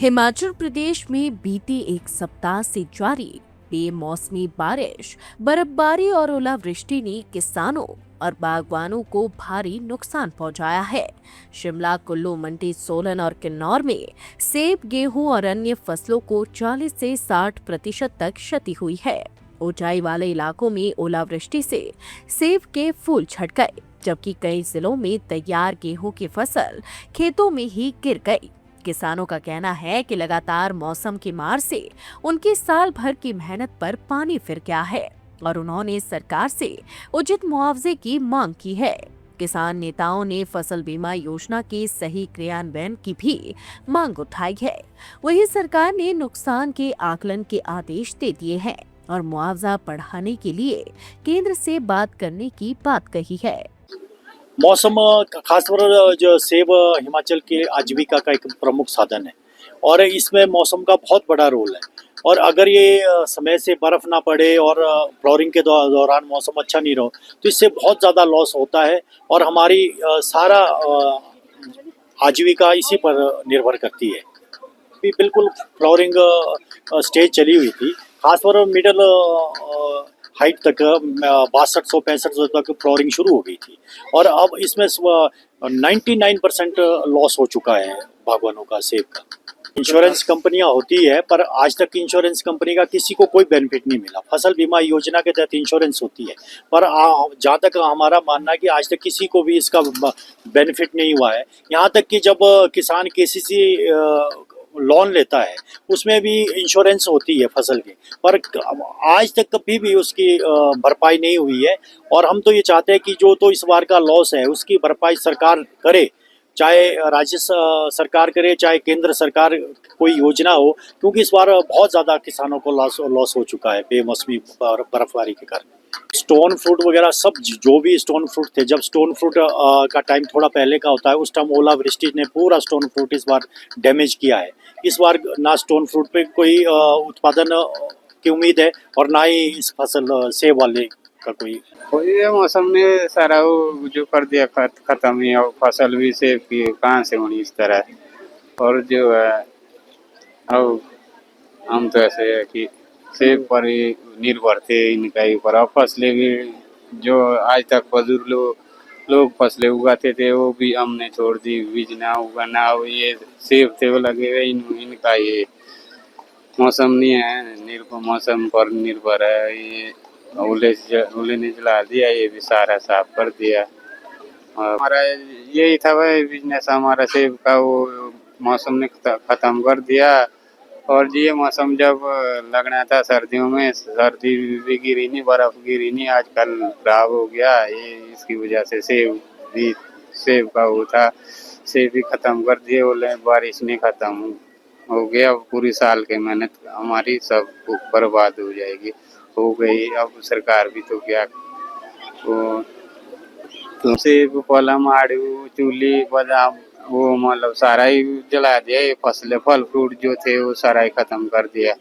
हिमाचल प्रदेश में बीते एक सप्ताह से जारी बेमौसमी बारिश, बर्फबारी और ओलावृष्टि ने किसानों और बागवानों को भारी नुकसान पहुंचाया है। शिमला, कुल्लू, मंडी, सोलन और किन्नौर में सेब, गेहूं और अन्य फसलों को 40 से 60% तक क्षति हुई है। ऊंचाई वाले इलाकों में ओलावृष्टि से सेब के फूल झड़ गए, जबकि कई जिलों में तैयार गेहूं की फसल खेतों में ही गिर गई। किसानों का कहना है कि लगातार मौसम की मार से उनकी साल भर की मेहनत पर पानी फिर गया है और उन्होंने सरकार से उचित मुआवजे की मांग की है। किसान नेताओं ने फसल बीमा योजना के सही क्रियान्वयन की भी मांग उठाई है। वहीं सरकार ने नुकसान के आकलन के आदेश दे दिए हैं और मुआवजा बढ़ाने के लिए केंद्र से बात करने की बात कही है। मौसम खासतौर जो सेब हिमाचल के आजीविका का एक प्रमुख साधन है और इसमें मौसम का बहुत बड़ा रोल है। और अगर ये समय से बर्फ़ ना पड़े और फ्लावरिंग के दौरान मौसम अच्छा नहीं रहो तो इससे बहुत ज़्यादा लॉस होता है और हमारी सारा आजीविका इसी पर निर्भर करती है। बिल्कुल फ्लावरिंग स्टेज चली हुई थी, खासतौर मिडल हाइट तक 6200-6500 तक फ्लावरिंग शुरू हो गई थी और अब इसमें 99% लॉस हो चुका है बागवानों का, सेब का। इंश्योरेंस कंपनियां होती है पर आज तक इंश्योरेंस कंपनी का किसी को कोई बेनिफिट नहीं मिला। फसल बीमा योजना के तहत इंश्योरेंस होती है पर जहाँ तक हमारा मानना है कि आज तक किसी को भी इसका बेनिफिट नहीं हुआ है। यहाँ तक कि जब किसान केसीसी लोन लेता है उसमें भी इंश्योरेंस होती है फसल की, पर आज तक कभी भी उसकी भरपाई नहीं हुई है। और हम तो ये चाहते हैं कि जो तो इस बार का लॉस है उसकी भरपाई सरकार करे, चाहे राज्य सरकार करे चाहे केंद्र सरकार कोई योजना हो, क्योंकि इस बार बहुत ज़्यादा किसानों को लॉस हो चुका है बेमौसमी बर्फबारी के कारण। स्टोन फ्रूट वगैरह सब जो भी स्टोन फ्रूट थे, जब स्टोन फ्रूट का टाइम थोड़ा पहले का होता है उस टाइम ओलावृष्टि ने पूरा स्टोन फ्रूट इस बार डैमेज किया है। इस बार ना स्टोन फ्रूट पे कोई उत्पादन की उम्मीद है और ना ही इस फसल सेब वाले का कोई। ये मौसम ने सारा वो जो कर दिया खत्म ही, और फसल भी सेब की कहाँ से होनी इस तरह। और जो है अब हम तो ऐसे है कि सेब पर ही निर्भर थे इनका ही ऊपर। अब फसलें भी जो आज तक बुजुर्ग लोग फसलें उगाते थे वो भी हमने छोड़ दी, बीजना उगाना। ये सेब थे वो लगे हुए इनका ये मौसम नहीं है, मौसम पर निर्भर है। ये ओले ने जला दिया, ये भी सारा साफ कर दिया। और हमारा यही था भाई बिजनेस हमारा सेब का, वो मौसम ने खत्म कर दिया। और ये मौसम जब लगना था सर्दियों में, सर्दी भी गिरी नहीं, बर्फ गिरी नहीं, आजकल खराब हो गया। ये इसकी वजह से सेब का वो था, सेब भी खत्म कर दिए बोले, बारिश नहीं खत्म हो गया। पूरी साल की मेहनत हमारी सब बर्बाद हो जाएगी, हो गई। अब सरकार भी तो क्या, तो सेब, पलम, आड़ू, चूली, बादाम वो मतलब सारा ही जला दिया। ये फसलें, फल फ्रूट जो थे वो सारा ही खत्म कर दिया।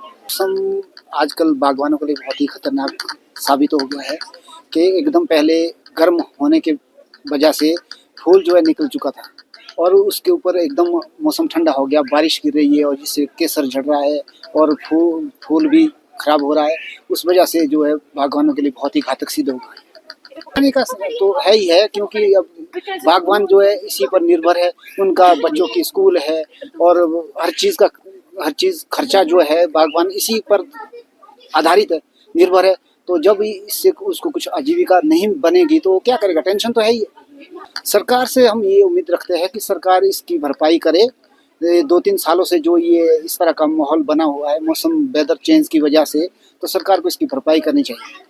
मौसम आजकल बागवानों के लिए बहुत ही खतरनाक साबित हो गया है कि एकदम पहले गर्म होने के वजह से फूल जो है निकल चुका था और उसके ऊपर एकदम मौसम ठंडा हो गया, बारिश गिर रही है और जिससे केसर झड़ रहा है और फूल भी खराब हो रहा है। उस वजह से जो है बागवानों के लिए बहुत ही घातक सिद्ध होगा। पानी का तो है ही है, क्योंकि अब बागवान जो है इसी पर निर्भर है, उनका बच्चों की स्कूल है और हर चीज़ खर्चा जो है बागवान इसी पर आधारित है, निर्भर है। तो जब इससे उसको कुछ आजीविका नहीं बनेगी तो क्या करेगा, टेंशन तो है ही। सरकार से हम ये उम्मीद रखते हैं कि सरकार इसकी भरपाई करे। 2-3 सालों से जो ये इस तरह का माहौल बना हुआ है मौसम वेदर चेंज की वजह से, तो सरकार को इसकी भरपाई करनी चाहिए।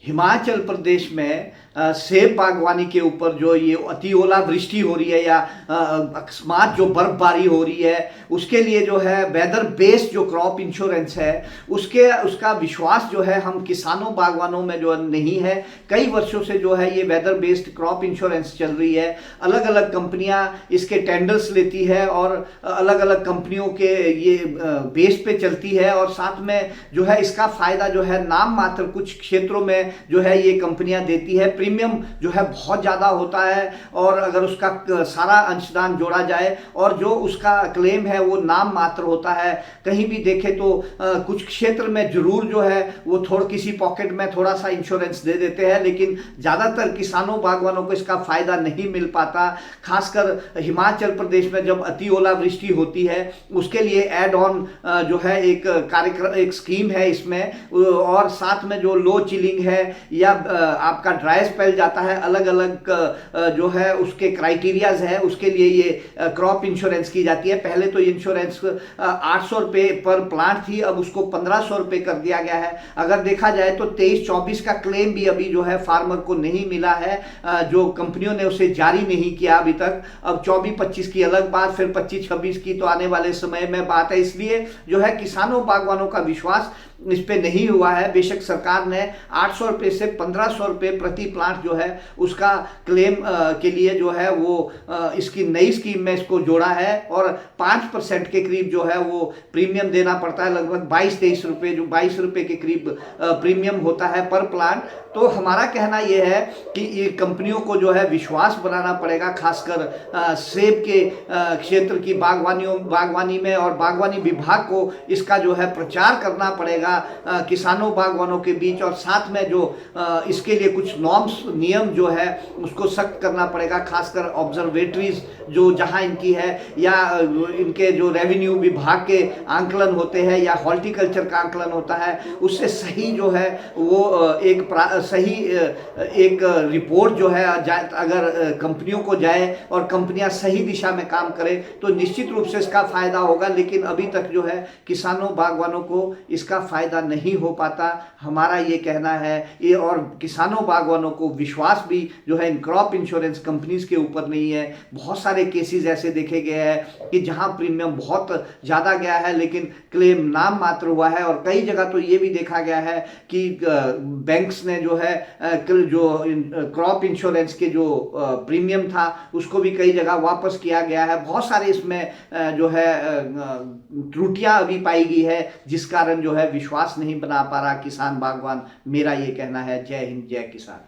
हिमाचल प्रदेश में सेब बागवानी के ऊपर जो ये अति ओलावृष्टि हो रही है या अकस्मात जो बर्फबारी हो रही है, उसके लिए जो है वेदर बेस्ड जो क्रॉप इंश्योरेंस है उसका विश्वास जो है हम किसानों बागवानों में जो नहीं है। कई वर्षों से जो है ये वेदर बेस्ड क्रॉप इंश्योरेंस चल रही है, अलग अलग कंपनियां इसके टेंडर्स लेती है और अलग अलग कंपनियों के ये बेस पे चलती है। और साथ में जो है इसका फायदा जो है नाम मात्र कुछ क्षेत्रों में जो है ये कंपनियां देती है। प्रीमियम जो है बहुत ज़्यादा होता है, और अगर उसका सारा अंशदान जोड़ा जाए और जो उसका क्लेम है वो नाम मात्र होता है। कहीं भी देखें तो कुछ क्षेत्र में जरूर जो है वो किसी पॉकेट में थोड़ा सा इंश्योरेंस दे देते हैं, लेकिन ज़्यादातर किसानों बागवानों को इसका फ़ायदा नहीं मिल पाता। खासकर हिमाचल प्रदेश में जब अति ओलावृष्टि होती है उसके लिए एड ऑन जो है एक कार्यक्रम, एक स्कीम है इसमें, और साथ में जो लो चिलिंग है या आपका ड्राई स्पेल जाता है, अलग अलग जो है उसके क्राइटेरियाज है, उसके लिए ये क्रॉप इंश्योरेंस की जाती है। पहले तो इंश्योरेंस 800 रुपये पर प्लांट थी, अब उसको 1500 रुपये कर दिया गया है। अगर देखा जाए तो 23-24 का क्लेम भी अभी जो है फार्मर को नहीं मिला है, जो कंपनियों ने उसे जारी नहीं किया अभी तक। अब 24-25 की अलग बात, फिर 25-26 की तो आने वाले समय में बात है। इसलिए जो है किसानों बागवानों का विश्वास इस पे नहीं हुआ है। बेशक सरकार ने 800 रुपये से 1500 रुपये प्रति प्लांट जो है उसका क्लेम के लिए जो है वो इसकी नई स्कीम में इसको जोड़ा है, और 5% के करीब जो है वो प्रीमियम देना पड़ता है, लगभग 22-23 रुपये, जो 22 रुपये के करीब प्रीमियम होता है पर प्लांट। तो हमारा कहना यह है कि ये कंपनियों को जो है विश्वास बनाना पड़ेगा, खासकर सेब के क्षेत्र की बागवानी में, और बागवानी विभाग को इसका जो है प्रचार करना पड़ेगा किसानों बागवानों के बीच, और साथ में जो इसके लिए कुछ नॉर्म्स नियम जो है उसको सख्त करना पड़ेगा, खासकर ऑब्जर्वेटरीज जो जहां इनकी है, या इनके जो रेवेन्यू विभाग के आंकलन होते हैं या हॉर्टिकल्चर का आंकलन होता है, उससे सही जो है वो सही एक रिपोर्ट जो है अगर कंपनियों को जाए और कंपनियां सही दिशा में काम करें तो निश्चित रूप से इसका फायदा होगा। लेकिन अभी तक जो है किसानों बागवानों को इसका फायदा नहीं हो पाता, हमारा ये कहना है ये। और किसानों बागवानों को विश्वास भी जो है इन क्रॉप इंश्योरेंस कंपनीज के ऊपर नहीं है। बहुत सारे केसेस ऐसे देखे गए हैं कि जहां प्रीमियम बहुत ज़्यादा गया है लेकिन क्लेम नाम मात्र हुआ है, और कई जगह तो ये भी देखा गया है कि बैंक्स ने जो है जो क्रॉप इंश्योरेंस के जो प्रीमियम था उसको भी कई जगह वापस किया गया है। बहुत सारे इसमें जो है त्रुटियां अभी पाई गई है, जिस कारण जो है विश्वास नहीं बना पा रहा किसान बागवान। मेरा ये कहना है। जय हिंद, जय किसान।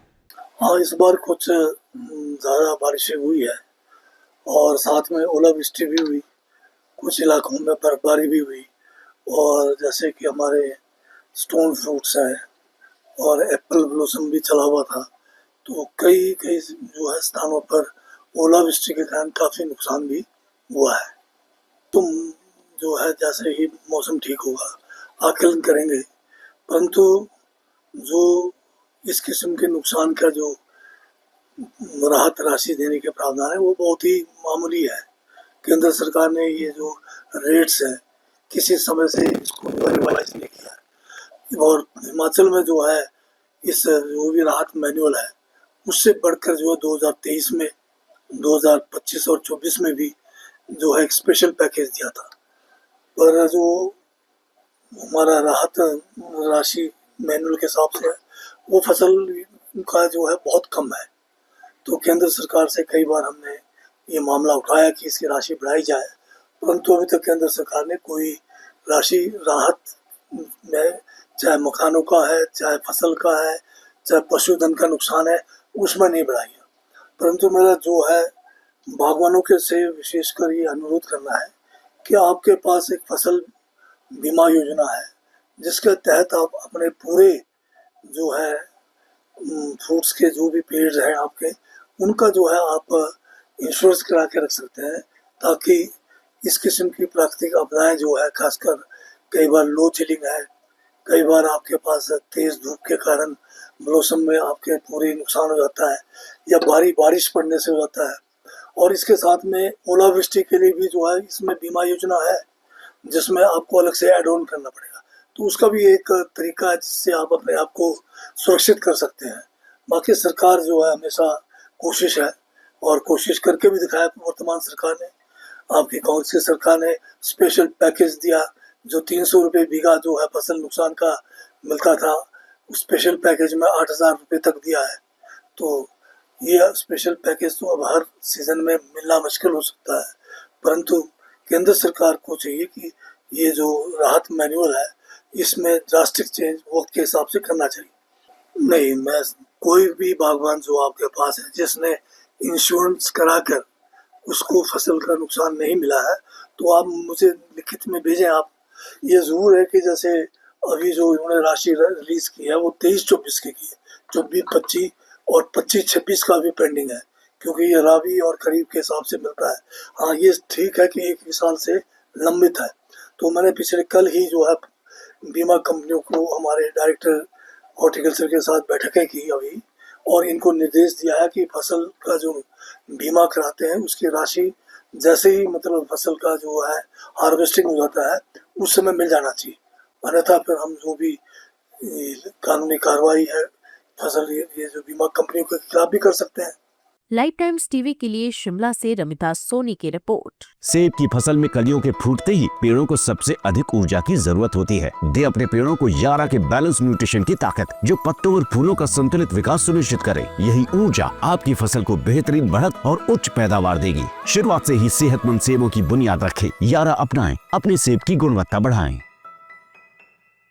हाँ, इस बार कुछ ज़्यादा बारिशें हुई है और साथ में ओलावृष्टि भी हुई, कुछ इलाकों में बर्फबारी भी हुई, और जैसे कि हमारे स्टोन फ्रूट्स हैं और एप्पल ब्लॉसम भी चला हुआ था, तो कई जो है स्थानों पर ओलावृष्टि के कारण काफ़ी नुकसान भी हुआ है। तुम जो है जैसे ही मौसम ठीक होगा आकलन करेंगे, परंतु जो इस किस्म के नुकसान का जो राहत राशि देने के प्रावधान है वो बहुत ही मामूली है। केंद्र सरकार ने ये जो रेट्स हैं किसी समय से इसको रिवाइज नहीं किया, और हिमाचल में जो है इस जो भी राहत मैनुअल है उससे बढ़कर जो है 2023 में, 2025 और 24 में भी जो है एक स्पेशल पैकेज दिया था, पर जो हमारा राहत राशि मैनुअल के हिसाब से है वो फसल का जो है बहुत कम है। तो केंद्र सरकार से कई बार हमने ये मामला उठाया कि इसकी राशि बढ़ाई जाए, परंतु अभी तक केंद्र सरकार ने कोई राशि राहत में, चाहे मकानों का है, चाहे फसल का है, चाहे पशुधन का नुकसान है, उसमें नहीं बढ़ाई है। परंतु मेरा जो है बागवानों के से विशेषकर ये अनुरोध करना है कि आपके पास एक फसल बीमा योजना है जिसके तहत आप अपने पूरे जो है फ्रूट्स के जो भी पेड़ हैं आपके, उनका जो है आप इंश्योरेंस करा के रख सकते हैं, ताकि इस किस्म की प्राकृतिक आपदाएं जो है, खासकर कई बार लो चिलिंग है, कई बार आपके पास तेज़ धूप के कारण मौसम में आपके पूरे नुकसान हो जाता है, या भारी बारिश पड़ने से हो जाता है, और इसके साथ में ओलावृष्टि के लिए भी जो है इसमें बीमा योजना है जिसमें आपको अलग से एड ऑन करना पड़ेगा। तो उसका भी एक तरीका है जिससे आप अपने आप को सुरक्षित कर सकते हैं। बाकी सरकार जो है हमेशा कोशिश है, और कोशिश करके भी दिखाया वर्तमान सरकार ने। आपकी कांग्रेस की सरकार ने स्पेशल पैकेज दिया जो 300 रुपये बीघा जो है फसल नुकसान का मिलता था, उस स्पेशल पैकेज में 8000 रुपये तक दिया है। तो ये स्पेशल पैकेज तो अब हर सीज़न में मिलना मुश्किल हो सकता है, परंतु केंद्र सरकार को चाहिए कि ये जो राहत मैनुअल है इसमें ड्रास्टिक चेंज वक्त के हिसाब से करना चाहिए। नहीं, मैं कोई भी बागवान जो आपके पास है जिसने इंश्योरेंस कराकर उसको फसल का नुकसान नहीं मिला है, तो आप मुझे लिखित में भेजें। आप ये ज़रूर है कि जैसे अभी जो इन्होंने राशि रिलीज की है वो 23-24 की है, 24-25 और 25-26 का भी पेंडिंग है, क्योंकि ये राबी और खरीफ के हिसाब से मिलता है। हाँ, ये ठीक है कि 1 साल से लंबित है। तो मैंने पिछले कल ही जो है बीमा कंपनियों को, हमारे डायरेक्टर हॉर्टिकल्चर के साथ बैठकें की अभी, और इनको निर्देश दिया है कि फसल का जो बीमा कराते हैं उसकी राशि जैसे ही मतलब फसल का जो है हार्वेस्टिंग हो जाता है उस समय मिल जाना चाहिए, अन्यथा फिर हम जो भी कानूनी कार्रवाई है फसल ये जो बीमा कंपनियों के खिलाफ भी कर सकते हैं। लाइफ टाइम्स टीवी के लिए शिमला से रमिता सोनी की रिपोर्ट। सेब की फसल में कलियों के फूटते ही पेड़ों को सबसे अधिक ऊर्जा की जरूरत होती है। दे अपने पेड़ों को यारा के बैलेंस न्यूट्रिशन की ताकत, जो पत्तों और फूलों का संतुलित विकास सुनिश्चित करे। यही ऊर्जा आपकी फसल को बेहतरीन बढ़त और उच्च पैदावार देगी। शुरुआत से ही सेहतमंद सेबों की बुनियाद रखें। यारा अपनाएं, अपने सेब की गुणवत्ता बढ़ाएं।